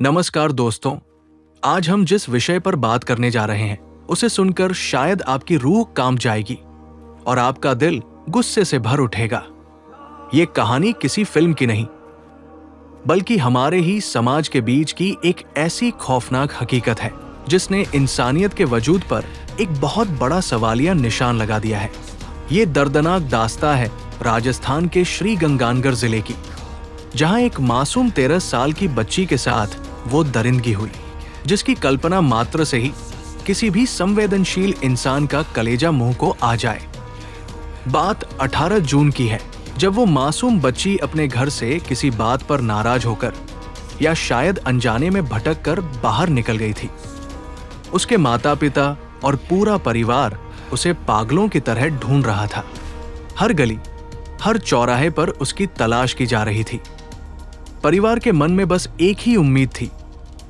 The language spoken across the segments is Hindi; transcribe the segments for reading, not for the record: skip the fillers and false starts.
नमस्कार दोस्तों, आज हम जिस विषय पर बात करने जा रहे हैं उसे सुनकर शायद आपकी रूह कांप जाएगी और आपका दिल गुस्से से भर उठेगा। ये कहानी किसी फिल्म की नहीं, बल्कि हमारे ही समाज के बीच की एक ऐसी खौफनाक हकीकत है जिसने इंसानियत के वजूद पर एक बहुत बड़ा सवालिया निशान लगा दिया है। ये दर्दनाक दास्तां है राजस्थान के श्री गंगानगर जिले की, जहां एक मासूम 13 साल की बच्ची के साथ वो दरिंदगी हुई, जिसकी कल्पना मात्र से ही किसी भी संवेदनशील इंसान का कलेजा मुंह को आ जाए। बात 18 जून की है, जब वो मासूम बच्ची अपने घर से किसी बात पर नाराज होकर या शायद अनजाने में भटक कर बाहर निकल गई थी। उसके माता पिता और पूरा परिवार उसे पागलों की तरह ढूंढ रहा था। हर गली, हर चौराहे पर उसकी तलाश की जा रही थी। परिवार के मन में बस एक ही उम्मीद थी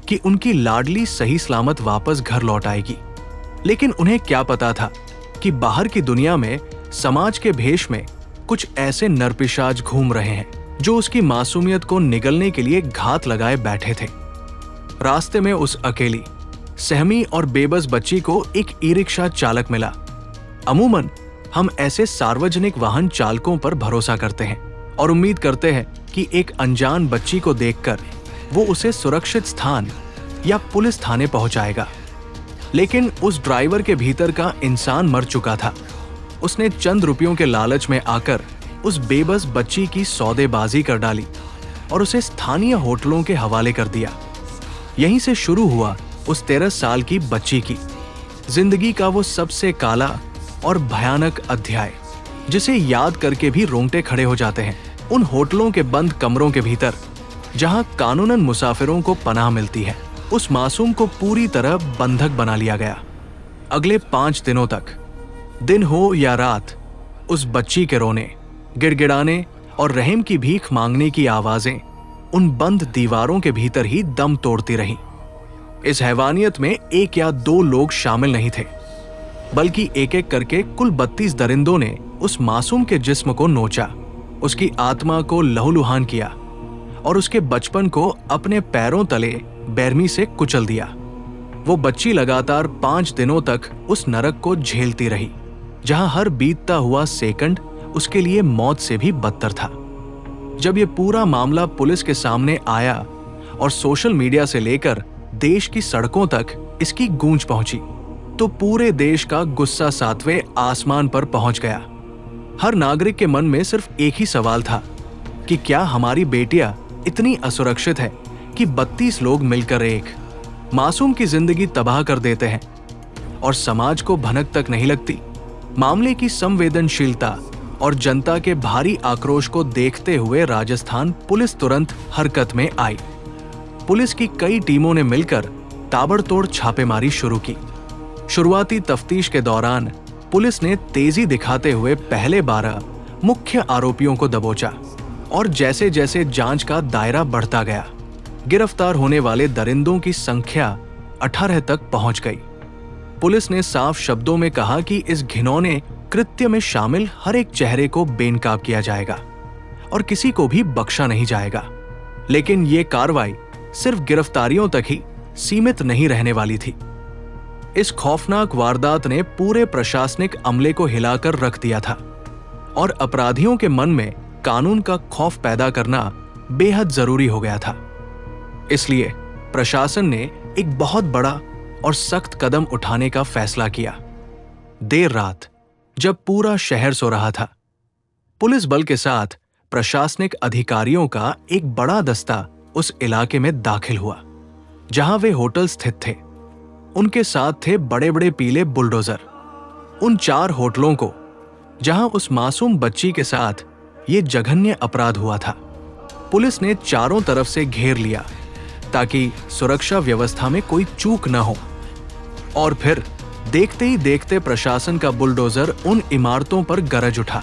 कि उनकी लाडली सही सलामत वापस घर लौट आएगी। लेकिन उन्हें क्या पता था कि बाहर की दुनिया में समाज के भेष में कुछ ऐसे नरपिशाच घूम रहे हैं जो उसकी मासूमियत को निगलने के लिए घात लगाए बैठे थे। रास्ते में उस अकेली, सहमी और बेबस बच्ची को एक ई-रिक्शा चालक मिला। अमूमन हम ऐसे सार्वजनिक वाहन चालकों पर भरोसा करते हैं और उम्मीद करते हैं कि एक अनजान बच्ची को देखकर वो उसे सुरक्षित स्थान या पुलिस थाने पहुंचाएगा। लेकिन उस ड्राइवर के भीतर का इंसान मर चुका था। उसने चंद रुपयों के लालच में आकर उस बेबस बच्ची की सौदेबाजी कर डाली और उसे स्थानीय होटलों के हवाले कर दिया। यहीं से शुरू हुआ उस 13 साल की बच्ची की जिंदगी का वो सबसे काला और भयानक अध्याय, जिसे याद करके भी रोंगटे खड़े हो जाते हैं। उन होटलों के बंद कमरों के भीतर, जहां कानूनन मुसाफिरों को पनाह मिलती है, उस मासूम को पूरी तरह बंधक बना लिया गया। अगले 5 दिनों तक, दिन हो या रात, उस बच्ची के रोने, गिड़गिड़ाने और रहम की भीख मांगने की आवाजें उन बंद दीवारों के भीतर ही दम तोड़ती रहीं। इस हैवानियत में 1 या 2 लोग शामिल नहीं थे, बल्कि एक एक करके कुल 32 दरिंदों ने उस मासूम के जिस्म को नोचा, उसकी आत्मा को लहूलुहान किया और उसके बचपन को अपने पैरों तले बेरहमी से कुचल दिया। वो बच्ची लगातार 5 दिनों तक उस नरक को झेलती रही, जहां हर बीतता हुआ सेकंड उसके लिए मौत से भी बदतर था। जब ये पूरा मामला पुलिस के सामने आया और सोशल मीडिया से लेकर देश की सड़कों तक इसकी गूंज पहुंची, तो पूरे देश का गुस्सा 7वें आसमान पर पहुंच गया। हर नागरिक के मन में सिर्फ एक ही सवाल था कि क्या हमारी बेटियां इतनी असुरक्षित है कि 32 लोग मिलकर एक मासूम की जिंदगी तबाह कर देते हैं और समाज को भनक तक नहीं लगती। मामले की संवेदनशीलता और जनता के भारी आक्रोश को देखते हुए राजस्थान पुलिस तुरंत हरकत में आई। पुलिस की कई टीमों ने मिलकर ताबड़तोड़ छापेमारी शुरू की। शुरुआती तफ्तीश के दौरान पुलिस ने तेजी दिखाते हुए पहले 12 मुख्य आरोपियों को दबोचा और जैसे जैसे जांच का दायरा बढ़ता गया, गिरफ्तार होने वाले दरिंदों की संख्या 18 तक पहुंच गई। पुलिस ने साफ शब्दों में कहा कि इस घिनौने कृत्य में शामिल हर एक चेहरे को बेनकाब किया जाएगा और किसी को भी बख्शा नहीं जाएगा। लेकिन ये कार्रवाई सिर्फ गिरफ्तारियों तक ही सीमित नहीं रहने वाली थी। इस खौफनाक वारदात ने पूरे प्रशासनिक अमले को हिलाकर रख दिया था और अपराधियों के मन में कानून का खौफ पैदा करना बेहद जरूरी हो गया था। इसलिए प्रशासन ने एक बहुत बड़ा और सख्त कदम उठाने का फैसला किया। देर रात, जब पूरा शहर सो रहा था, पुलिस बल के साथ प्रशासनिक अधिकारियों का एक बड़ा दस्ता उस इलाके में दाखिल हुआ जहां वे होटल स्थित थे। उनके साथ थे बड़े बड़े पीले बुलडोजर। उन 4 होटलों को, जहां उस मासूम बच्ची के साथ ये जघन्य अपराध हुआ था, पुलिस ने चारों तरफ से घेर लिया ताकि सुरक्षा व्यवस्था में कोई चूक न हो। और फिर देखते ही देखते प्रशासन का बुलडोजर उन इमारतों पर गरज उठा।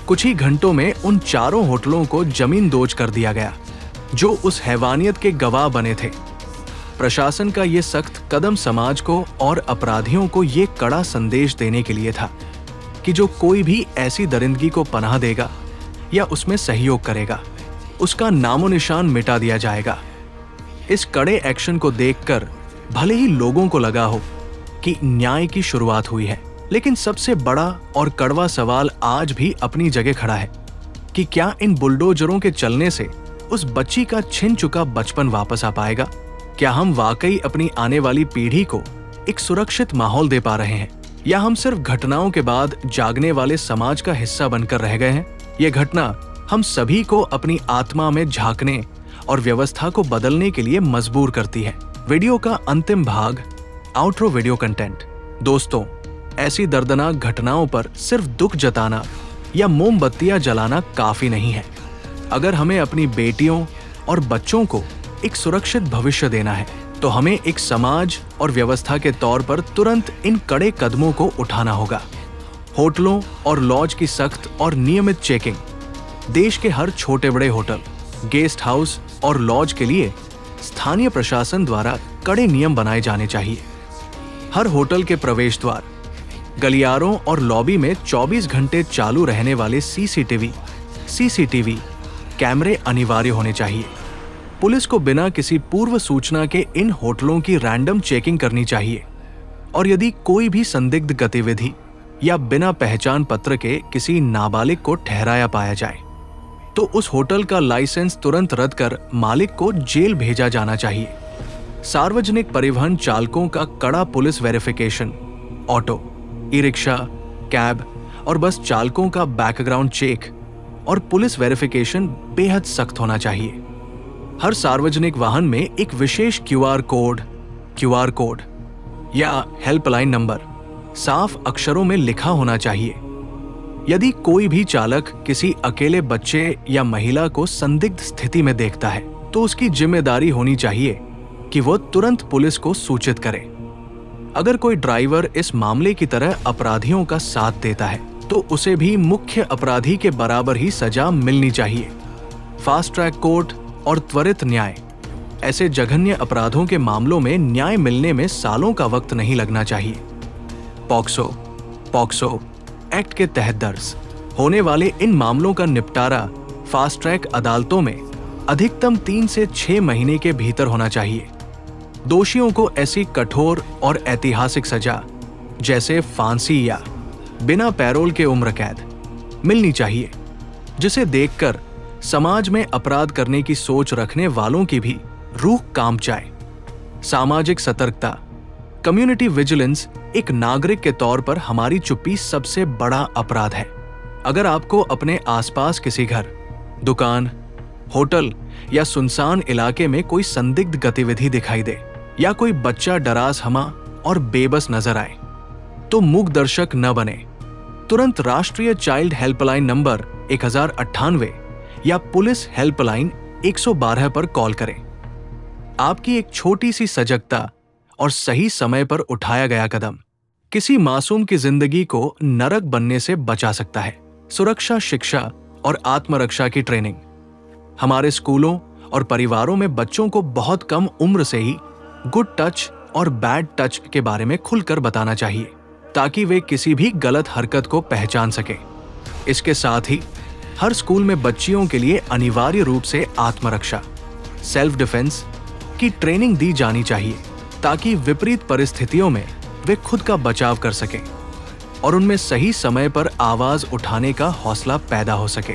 कुछ ही घंटों में उन 4 होटलों को जमींदोज कर दिया गया जो उस हैवानियत के गवाह बने थे। प्रशासन का ये सख्त कदम समाज को और अपराधियों को ये कड़ा संदेश देने के लिए था कि जो कोई भी ऐसी दरिंदगी को पनाह देगा या उसमें सहयोग करेगा, उसका नामो निशान मिटा दिया जाएगा। इस कड़े एक्शन को देखकर भले ही लोगों को लगा हो कि न्याय की शुरुआत हुई है, लेकिन सबसे बड़ा और कड़वा सवाल आज भी अपनी जगह खड़ा है कि क्या इन बुलडोजरों के चलने से उस बच्ची का छिन चुका बचपन वापस आ पाएगा? क्या हम वाकई अपनी आने वाली पीढ़ी को एक सुरक्षित माहौल दे पा रहे हैं, या हम सिर्फ घटनाओं के बाद जागने वाले समाज का हिस्सा बनकर रह गए हैं? यह घटना हम सभी को अपनी आत्मा में झांकने और व्यवस्था को बदलने के लिए मजबूर करती है। वीडियो का अंतिम भाग, आउट्रो वीडियो कंटेंट। दोस्तों, ऐसी दर्दनाक घटनाओं पर सिर्फ दुख जताना या मोमबत्तियां जलाना काफी नहीं है। अगर हमें अपनी बेटियों और बच्चों को एक सुरक्षित भविष्य देना है, तो हमें एक समाज और व्यवस्था के तौर पर तुरंत इन कड़े कदमों को उठाना होगा। होटलों और लॉज की सख्त और नियमित चेकिंग। देश के हर छोटे बड़े होटल, गेस्ट हाउस और लॉज के लिए स्थानीय प्रशासन द्वारा कड़े नियम बनाए जाने चाहिए। हर होटल के प्रवेश द्वार, गलियारों और लॉबी में 24 घंटे चालू रहने वाले सीसीटीवी कैमरे अनिवार्य होने चाहिए। पुलिस को बिना किसी पूर्व सूचना के इन होटलों की रैंडम चेकिंग करनी चाहिए, और यदि कोई भी संदिग्ध गतिविधि या बिना पहचान पत्र के किसी नाबालिग को ठहराया पाया जाए, तो उस होटल का लाइसेंस तुरंत रद्द कर मालिक को जेल भेजा जाना चाहिए। सार्वजनिक परिवहन चालकों का कड़ा police verification, auto, e rickshaw, cab और बस चालकों का बैकग्राउंड चेक और पुलिस वेरिफिकेशन बेहद सख्त होना चाहिए। हर सार्वजनिक वाहन में एक विशेष क्यूआर कोड या हेल्पलाइन नंबर साफ अक्षरों में लिखा होना चाहिए। यदि कोई भी चालक किसी अकेले बच्चे या महिला को संदिग्ध स्थिति में देखता है, तो उसकी जिम्मेदारी होनी चाहिए कि वो तुरंत पुलिस को सूचित करे। अगर कोई ड्राइवर इस मामले की तरह अपराधियों का साथ देता है, तो उसे भी मुख्य अपराधी के बराबर ही सजा मिलनी चाहिए। फास्ट ट्रैक कोर्ट और त्वरित न्याय। ऐसे जघन्य अपराधों के मामलों में न्याय मिलने में सालों का वक्त नहीं लगना चाहिए। पॉक्सो एक्ट के तहत दर्ज होने वाले इन मामलों का निपटारा फास्ट ट्रैक अदालतों में अधिकतम 3 से 6 महीने के भीतर होना चाहिए। दोषियों को ऐसी कठोर और ऐतिहासिक सजा जैसे फांसी या बिना पैरोल के उम्र कैद मिलनी चाहिए, जिसे देखकर समाज में अपराध करने की सोच रखने वालों की भी रूह कांप जाए। सामाजिक सतर्कता, कम्युनिटी विजिलेंस एक नागरिक के तौर पर हमारी चुप्पी सबसे बड़ा अपराध है। अगर आपको अपने आसपास किसी घर, दुकान, होटल या सुनसान इलाके में कोई संदिग्ध गतिविधि दिखाई दे, या कोई बच्चा डरासहमा और बेबस नजर आए, तो मूक दर्शक न बने। तुरंत राष्ट्रीय चाइल्ड हेल्पलाइन नंबर 1098 या पुलिस हेल्पलाइन 112 पर कॉल करें। आपकी एक छोटी सी सजगता और सही समय पर उठाया गया कदम किसी मासूम की जिंदगी को नरक बनने से बचा सकता है। सुरक्षा शिक्षा और आत्मरक्षा की ट्रेनिंग। हमारे स्कूलों और परिवारों में बच्चों को बहुत कम उम्र से ही गुड टच और बैड टच के बारे में खुलकर बताना चाहिए, ताकि वे किसी भी गलत हरकत को पहचान सके। इसके साथ ही हर स्कूल में बच्चियों के लिए अनिवार्य रूप से आत्मरक्षा, सेल्फ डिफेंस की ट्रेनिंग दी जानी चाहिए, ताकि विपरीत परिस्थितियों में वे खुद का बचाव कर सकें और उनमें सही समय पर आवाज उठाने का हौसला पैदा हो सके।